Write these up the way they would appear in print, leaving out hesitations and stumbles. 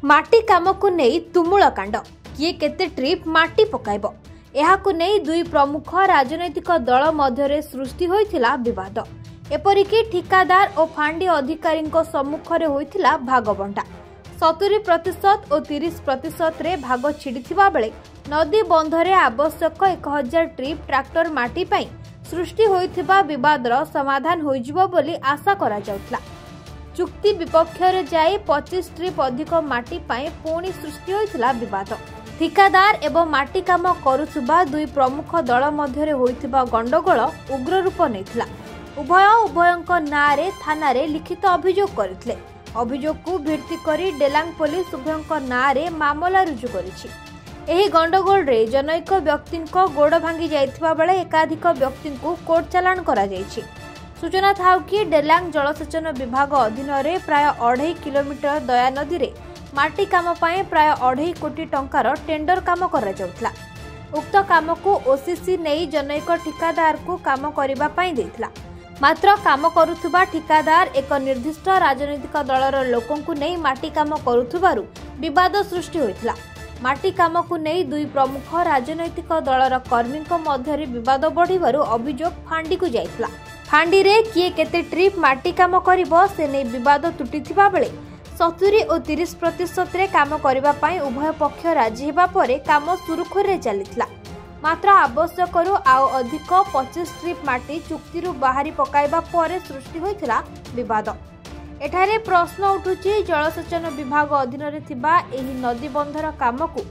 माटी काम को नहीं तुमुल कांड किए केते ट्रिप माटी पकाइबो एहाकु नहीं दुई प्रमुख राजनैतिक दल मध्यरे सृष्टि होइथिला विवाद। एपरिकी ठिकादार और फांडी अधिकारी सम्मुख रे होइथिला भागबंटा 70% और 30% रे भाग छिड़िथिबा बेले नदी बंधरे आवश्यक 1000 ट्रिप ट्रैक्टर माटी पई सृष्टि होइथिबा विवादर समाधान होइजिबो बोली आशा करा जाउतला। चुक्ति विपक्ष रे जाई 25 ट्रिप अधिक माटी पाए पुणी सृष्टि होइथिला विवाद। ठिकादार एवं माटी काम करुथुबा दुई प्रमुख दल मध्यरे होइथिबा गंडगोल उग्र रूप नेथिला। उभयंक नारे थाना रे लिखित अभियोग करथिले। अभियोग को भित्ति करी डेलांग पुलिस उभयंक नारे मामला रुजु करिछि। एही गंडगोल रे जनैक व्यक्ति गोड़ भांगी जाइथिबा बेले एकाधिक व्यक्ति कोर्ट चालान करा जाइछि। सूचना थाउ कि डेलांग जलसेचन विभाग अधीन रे प्राय 2.5 किलोमीटर दया नदी रे माटी काम पाए प्राय 2.5 कोटी टंकार टेंडर काम करा जाउतला। उक्त काम को ओसीसी नेई जनैक ठिकादार को काम करिबा पाई देथिला। मात्र काम करुथुबा ठिकादार एक निर्दिष्ट राजनैतिक दलर लोकंकु नेई माटी काम करुथुबारु विवाद सृष्टि होइथिला। माटी काम को नहीं दुई प्रमुख राजनैतिक दलर कर्मी मध्य विवाद बढ़िबारु अभियोग फांडी को जाइथिला। फांडी रे किए केते ट्रिप माटी काम करिबो से नै विवाद तुटिथिबा बेले 70 और 30% रे काम करिबा पई उभय पक्ष राजी हेबा परे काम सुरुखुर रे चलिथिला। मात्र आवश्यकरू आउ अधिक 25 ट्रिप माटी चुक्तिरु बाहरी पकाइबा परे सृष्टि होइथिला विवाद। एठारे प्रश्न उठुछि जलसेचन विभाग अधीन रे थिबा एही नदी बंधर काम को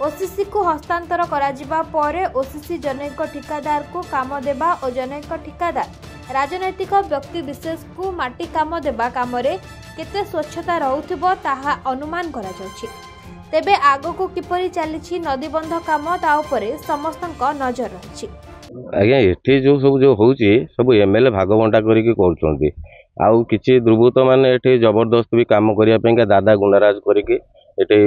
ओसीसी को हस्तांतर करा जिबा परे ओसीसी जनैक ठिकादार को काम देबा और जनैक ठिकादार राजनैतिक व्यक्ति विशेष को माटी काम देबा काम रे केते स्वच्छता रहउथिबो ताहा अनुमान करा जाउछि। तेबे आगो को किपरि चलिछि नदी बंध काम ता उपरे समस्तक नजर रहिछि। आज्ञा एठी जो होउछि सब एमएलए भागबंटा करिके करछन्ती आउ किछि दुर्बृत्त माने एठी जबरदस्त भी काम करिया पेंका दादा गुंडाराज करिके एठी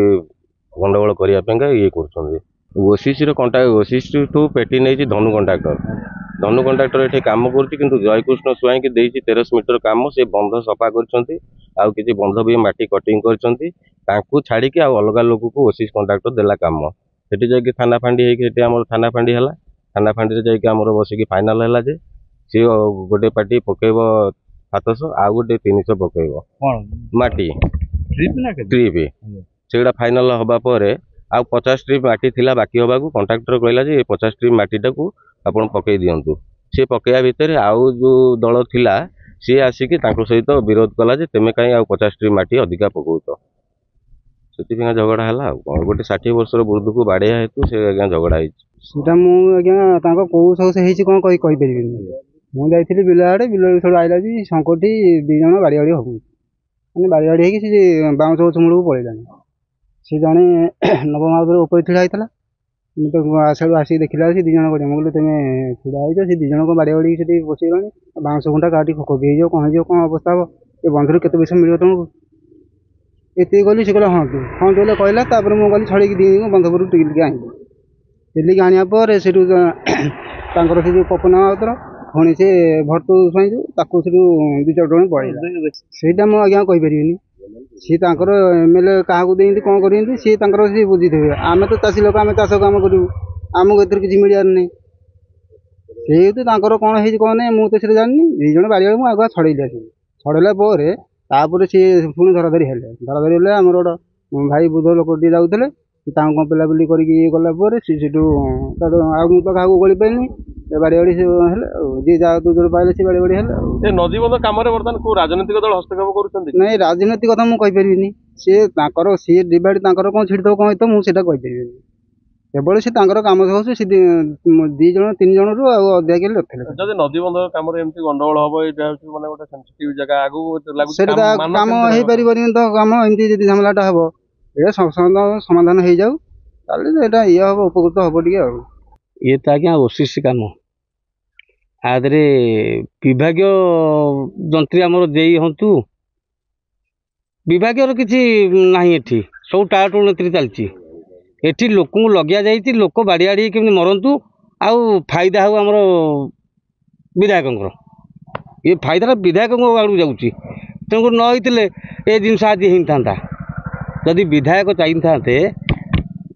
गंडगोल करिया पेंका ये करछन्ती। ओसीसी रो कांटेक्ट ओसीसी टू पेटी नेछि धनु कंट्राक्टर एठी काम करछि किंतु जयकृष्ण स्वाई के देछि 13 मीटर काम से बंध सफा करछन्ती आउ किछि बंध भी माटी कटिंग करछन्ती तांकू छाड़ी के आउ अलगा लोक को ओसीसी कंट्राक्टर देला काम सेठी जाय के थाना फांडी हे के हमर थाना फांडी हला। थाना फांडी रे जाय के हमर बसी के फाइनल हला जे से गोटे पार्टी पकेइबो 700 आ गोटे 300 पकेइबो कोन माटी ट्रिप सेडा फाइनल होबा परे आ 50 ट्रिप माटी थिला बाकी होबा को कंट्राक्टर कहला जे 50 ट्रिप माटीटा को आपण पकई दियंतु। से पकया भितर आउ जो दल थिला सी आसिकी तांको सहित विरोध कला जे तेमे काई आ 50 ट्रिप माटी अधिका पकौतो सेति बिना झगड़ा हला। गोटे 60 वर्ष रो बुर्दु को बाड़िया हेतु से आज्ञा झगड़ा हिच सेटा मु आज्ञा तांको को सब से हेची कोन कहि परिबिनी। मु जाइथिली बिलाडे बिल थोड़ा आइला जी संकोटी दि जण बाड़ियाडी हो माने बाड़ियाडी हेकी से बाउंस मुड़ को पळेलानी से जने नवमावर ऊपर ठिड़ा आइतला मु तो आसाडू आसी देखिला से दि जण को मु तमे ठिड़ा आइछ से दि जण को बाड़ियाडी सेठी बसैलानी बाउंस घंटा काटी खोबी हे जो कोन अवस्था हो ए बंधुर केते पैसा मिलियो तुमको एते गली से कहला हां बोले कहला तापर मु गली छड़ी दी बंधपुर टिकल के आइली दिल्ली आनिया पर सेठू तांकर से जो पपना उतर पुणी से भरतु स्वाई जो ताको सेठू 2-4 टन पड़ेला सेटा मु आज्ञा कहि परिबिनी। सी तांकर एमएलए काहाकू देइंती कोन करिंती सी तांकर से बुझी देबे आमे तो चासी लोक आमे चाष काम करू आमको एतर किछि मिलियार नै से तो तांकर कोन हेइ कोन नै मु तो से जाननी दि जण बाड़िया मु आगा छड़ैला छड़ैला परे तापर से पुणी धराधरी हेले आमर गोटे भाई बुध लोक जाऊे तांको पेला बुली करके ये गला पर से आउ तो क्या गली पाइनी बाड़ी बाड़ी जी जा दूर पाइले से बाड़ी बाड़ी है नदी बंध काम बर्तमान को राजनीतिक दल हस्तक्षेप करुछन्ती नहीं राजनीतिक कथा मु कहि परिबिनी से तांकर से डिवाइड तांकर कोन छिड़तो कोन तो मु सेटा कहि परिबिनी केवल से तांकर काम हो से 2 जण 3 जण रु अध्या के लथले जदि नदी बंध काम रे एमती गंडगोल होबो एटा माने गोटे सेंसिटिव जगह आगु लागु सेटा काम हे परिबनी तो काम एमती जदि झमलाटा हबो ए समाधान हो जाऊ ताले एटा ये हबो उपकृत हबो टिके आ ये तो आज्ञा ओसीसी काम आदरे विभागीय जंत्री आमर देई हंतु विभागीय किछि नाही एठी सब टाटो नेत्री चलची एठी लोक को लगिया जाइती लोक बाड़ियाड़ी केमि मरंतु आउ फायदा हो आमर विधायक ये फायदा विधायक आड़ू जाऊँगी तेणुक न होते ए जिनस आज ही था जदि विधायक चाहिए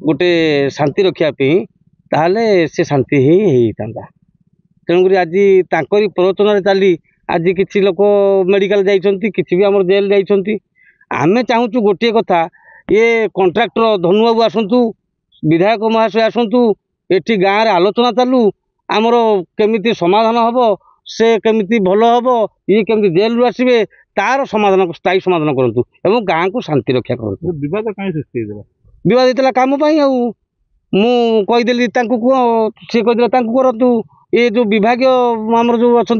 गोटे शांति रखापी ताहले से शांति ही था। तेणुक आज तांकरी प्रवचन चली आज किसी लोक मेडिकल जाइछंती किसी भी आम जेल जाइछंती। आमे चाहूँ गोटे कथा ये कंट्राक्टर धनु बाबू आसतु विधायक महाशय आसतु एठी गाँव रे आलोचना चालू आमर केमिति समाधान हम से केमिति भल हम ये केमिति जेल रु आसबे तार समाधान स्थायी समाधान करंतु एवं गाँव को शांति रक्षा करंतु। विवाद कहीं सृष्टि होइला विवाद होता काम मु कहीदेली सी कहीदे करतु ये जो विभाग आमर जो अच्छा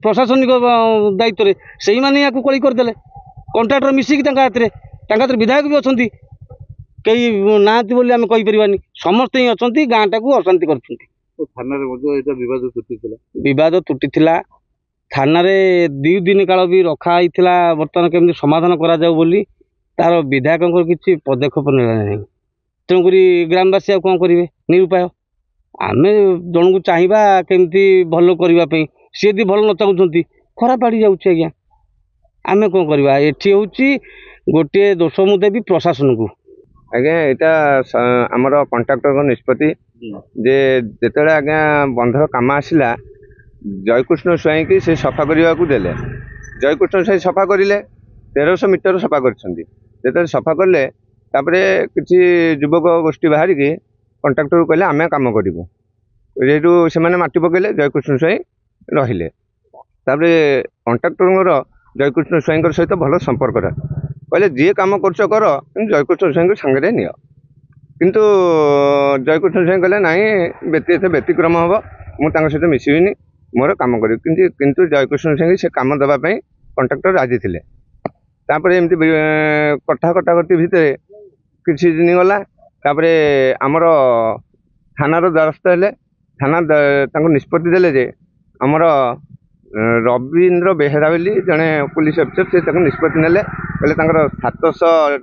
प्रशासनिक दायित्व रे से मैंने या कली करदे कंट्राक्टर मिसिकी हाथ में विधायक भी अच्छा कई ना बोली आम कहीपरानी समस्त ही अच्छा गाँटा को अशांति कर विवाद तुटी थाना दु दिन काल भी रखाई बर्तमान केमती समाधान करा जाऊ बोली तार विधायक किसी पदक्षेप ना तेणुक ग्रामवासी कौन करेंगे निरुपाय आम जन को चाहिए केमती भल करने सी यदि भल न चाहते खराब आड़ी जाऊँ आज्ञा आम कौन करवा एटी हूँ गोटे दोष मु देवी प्रशासन को आज्ञा यहाँ आमर कंट्राक्टर निष्पत्ति जे जिते आज्ञा बंधर काम आसला जयकृष्ण स्वाई की से सफा करने को देले जयकृष्ण स्वाई सफा करें 1300 मीटर सफा कर सफा कले किसी युवक गोष्ठी बाहर की कंट्राक्टर कहले आम कम करूँ से माटी पकड़े जयकृष्ण स्वाई रहिले कंट्राक्टर जयकृष्ण स्वाई सहित भल संपर्क कहले जी कम कर जयकृष्ण स्वाई सांगे नि किंतु जयकृष्ण स्वाई कहले ना व्यतिक्रम हम मुझे सहित मिसबिनी मोर कम कर किंतु जयकृष्ण स्वाई से कम देवाई कंट्राक्टर राजी थे एमती कटा कटाकटी भितर किसी दिन गला आमर थानार द्वारस्थ हेले थाना निष्पत्ति देले जे आमर रवीन्द्र बेहेरा बोली जड़े पुलिस अफिसर से निष्पत्ति नेले कहले 700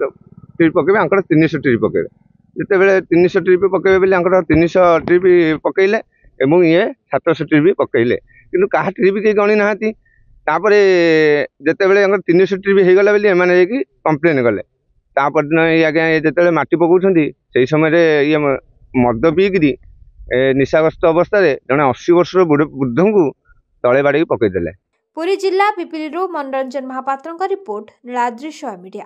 ट्रिप पकेबे आंकर 300 ट्रिप पकेबे जिते 300 ट्रिप पकेबे बोली आंकर 300 ट्रिप पकेइले एवं ये 700 ट्रिप पकेइले किंतु कहा ट्रिप के गणी ना जिते 300 ट्रिप हो गला बोली एमाने कंप्लेन कले दिन ये आज्ञा जिते माटी पकाउछंती से समय ये मद पीकि निशाग्रस्त अवस्था जड़े 80 वर्षर वृद्ध को तले बाड़ी पकईदे। पुरी जिला पिपिली मनोरंजन महापात्र रिपोर्ट नीलाद्री मीडिया।